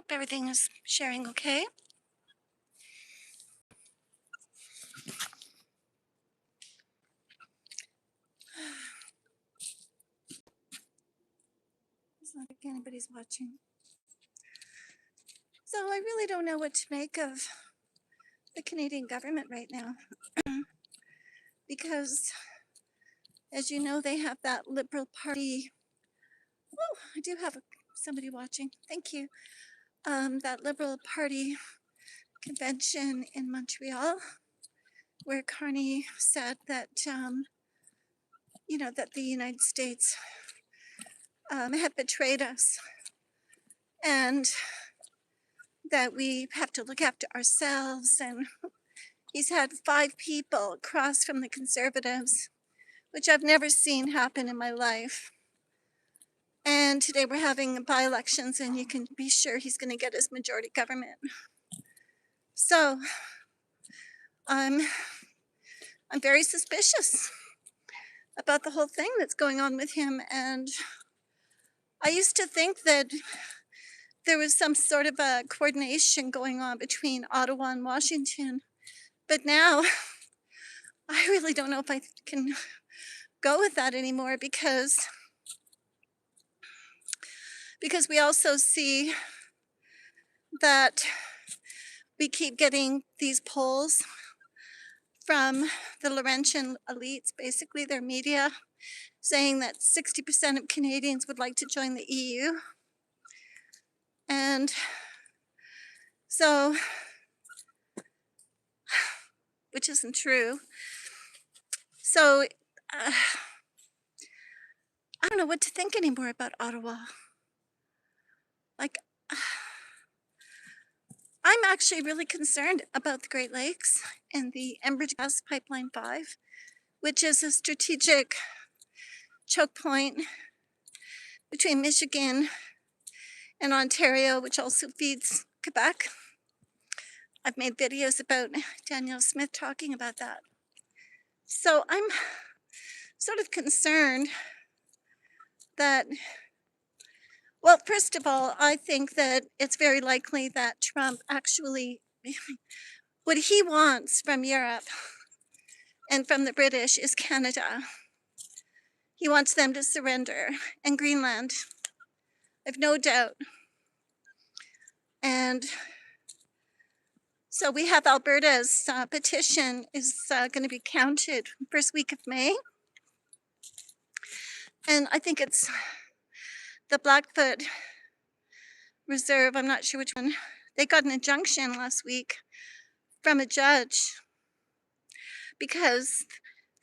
Hope everything is sharing okay. It's not like anybody's watching. So I really don't know what to make of the Canadian government right now because, as you know, they have that Liberal Party. Oh, I do have somebody watching. Thank you. That Liberal Party convention in Montreal, where Carney said that, that the United States had betrayed us and that we have to look after ourselves. And he's had 5 people cross from the Conservatives, which I've never seen happen in my life. And today we're having by-elections, and you can be sure he's going to get his majority government. So I'm very suspicious about the whole thing that's going on with him. And I used to think that there was some sort of a coordination going on between Ottawa and Washington. But now I really don't know if I can go with that anymore because we also see that we keep getting these polls from the Laurentian elites, basically their media, saying that 60% of Canadians would like to join the EU. And so, which isn't true. So, I don't know what to think anymore about Ottawa. Like, I'm actually really concerned about the Great Lakes and the Enbridge Gas Pipeline 5, which is a strategic choke point between Michigan and Ontario, which also feeds Quebec. I've made videos about Danielle Smith talking about that. So I'm sort of concerned that, well, first of all, I think that it's very likely that Trump actually, what he wants from Europe and from the British is Canada. He wants them to surrender, and Greenland. I've no doubt. And so we have Alberta's petition is going to be counted first week of May. And I think it's the Blackfoot Reserve, I'm not sure which one. They got an injunction last week from a judge because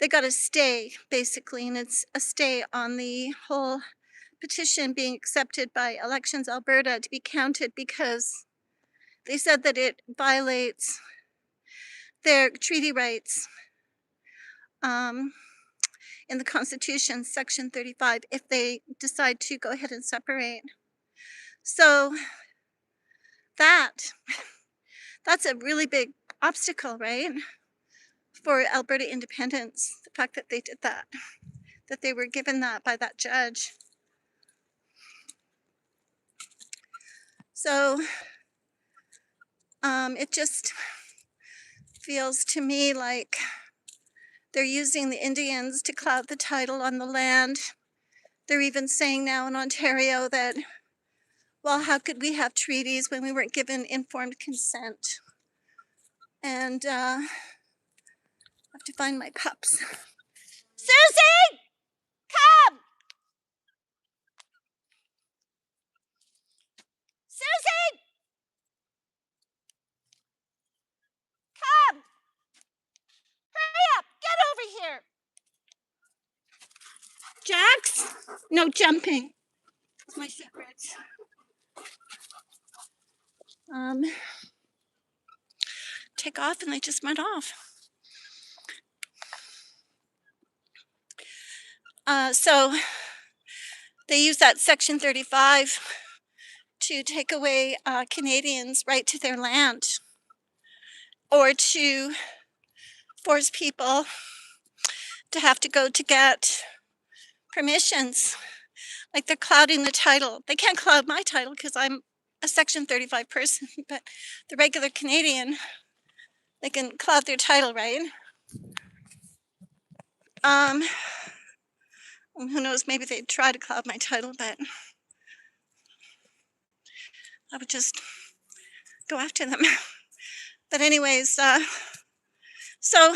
they got a stay, basically, and it's a stay on the whole petition being accepted by Elections Alberta to be counted because they said that it violates their treaty rights in the Constitution, Section 35, if they decide to go ahead and separate. So that's a really big obstacle, right, for Alberta independence, the fact that they did that they were given that by that judge. So it just feels to me like they're using the Indians to clout the title on the land. They're even saying now in Ontario that, well, how could we have treaties when we weren't given informed consent? And I have to find my pups. Susie, come! Susie, come! Hurry up, get over here. Jax, no jumping. It's my secrets. Take off and they just went off. So they use that Section 35 to take away Canadians' right to their land, or to force people to have to go to get permissions. Like they're clouding the title. They can't cloud my title because I'm a Section 35 person, but the regular Canadian, they can cloud their title, right? Who knows, maybe they'd try to cloud my title, but I would just go after them. But anyways, so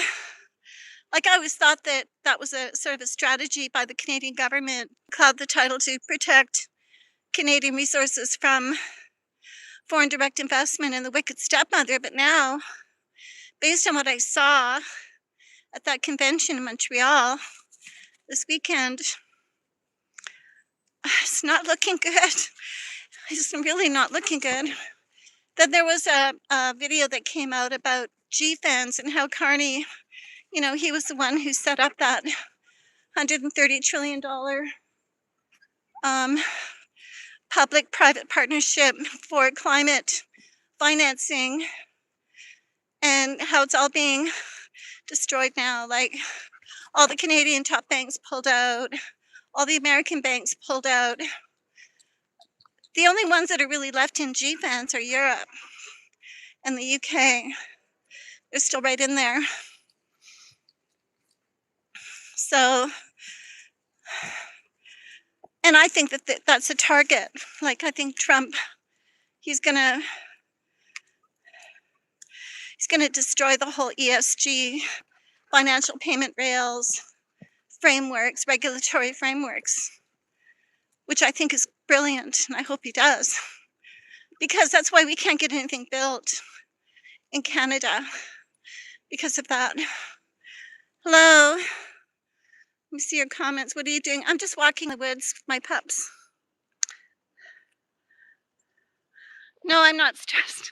like I always thought that that was a sort of a strategy by the Canadian government, cloud the title to protect Canadian resources from foreign direct investment and the wicked stepmother. But now, based on what I saw at that convention in Montreal this weekend, it's not looking good. It's really not looking good. Then there was a video that came out about GFANZ and how Carney, you know, he was the one who set up that $130 trillion public-private partnership for climate financing, and how it's all being destroyed now. Like, all the Canadian top banks pulled out, all the American banks pulled out. The only ones that are really left in GFANZ are Europe and the UK. They're still right in there. So, and I think that that's a target. Like, I think Trump, he's gonna destroy the whole ESG, financial payment rails, frameworks, regulatory frameworks, which I think is brilliant, and I hope he does, because that's why we can't get anything built in Canada, because of that. Hello. Let me see your comments. What are you doing? I'm just walking the woods with my pups. No, I'm not stressed.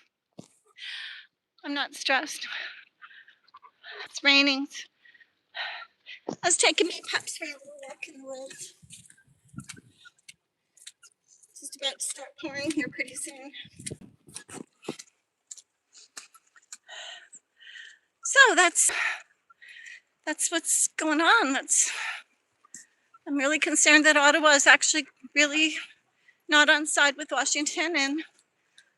I'm not stressed. It's raining. I was taking my pups for a little walk in the woods. It's just about to start pouring here pretty soon. So that's what's going on. I'm really concerned that Ottawa is actually really not on side with Washington, and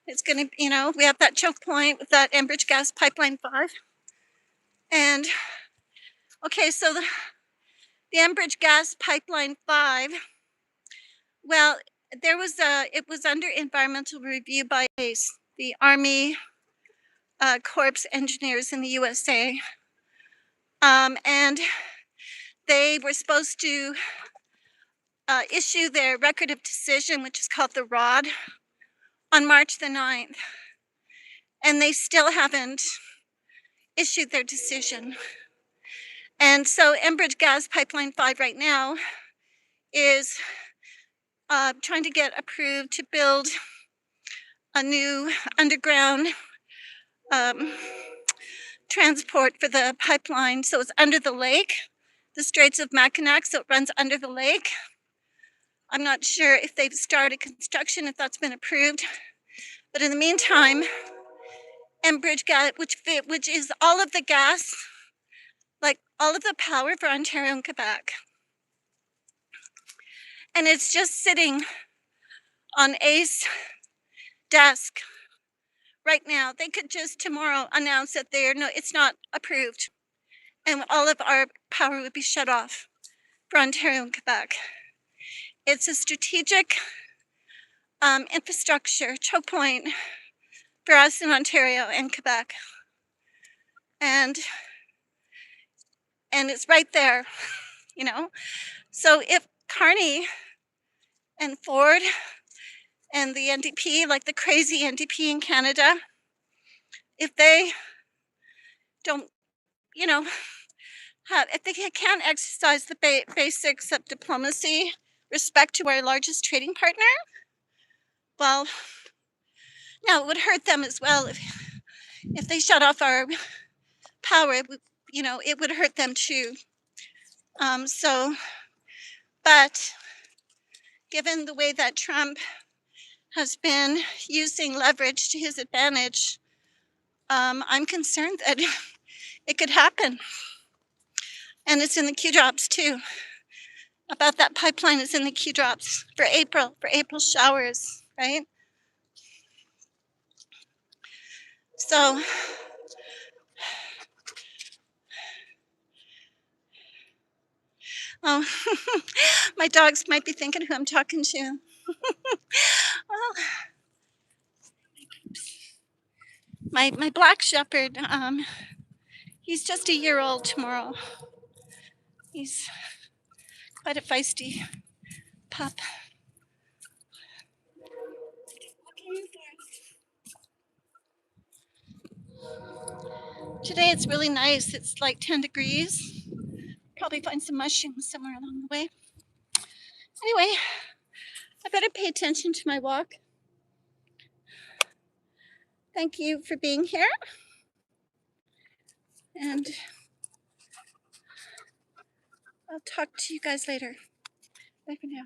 it's going to, you know, we have that choke point with that Enbridge Gas Pipeline 5. And okay, so the Enbridge Gas Pipeline 5, well, it was under environmental review by the Army Corps engineers in the USA. And they were supposed to issue their record of decision, which is called the ROD, on March the 9th. And they still haven't issued their decision. And so Enbridge Gas Pipeline 5 right now is trying to get approved to build a new underground transport for the pipeline. So it's under the lake, the Straits of Mackinac, so it runs under the lake. I'm not sure if they've started construction, if that's been approved. But in the meantime, Enbridge Gas, which is all of the gas, like all of the power for Ontario and Quebec. And it's just sitting on ACE desk right now. They could just tomorrow announce that it's not approved, and all of our power would be shut off for Ontario and Quebec. It's a strategic infrastructure choke point for us in Ontario and Quebec. And it's right there, you know. So if Carney and Ford and the NDP, like the crazy NDP in Canada, if they don't, you know, if they can't exercise the basics of diplomacy, respect to our largest trading partner, well, now it would hurt them as well if they shut off our power. You know, it would hurt them too. But given the way that Trump has been using leverage to his advantage, I'm concerned that it could happen. And it's in the Q drops too. About that pipeline is in the Q drops for April showers, right? So oh, my dogs might be thinking who I'm talking to. Well, my black shepherd, he's just a year old tomorrow. He's quite a feisty pup. Today it's really nice. It's like 10 degrees. Probably find some mushrooms somewhere along the way. Anyway, I better pay attention to my walk. Thank you for being here. And I'll talk to you guys later. Bye for now.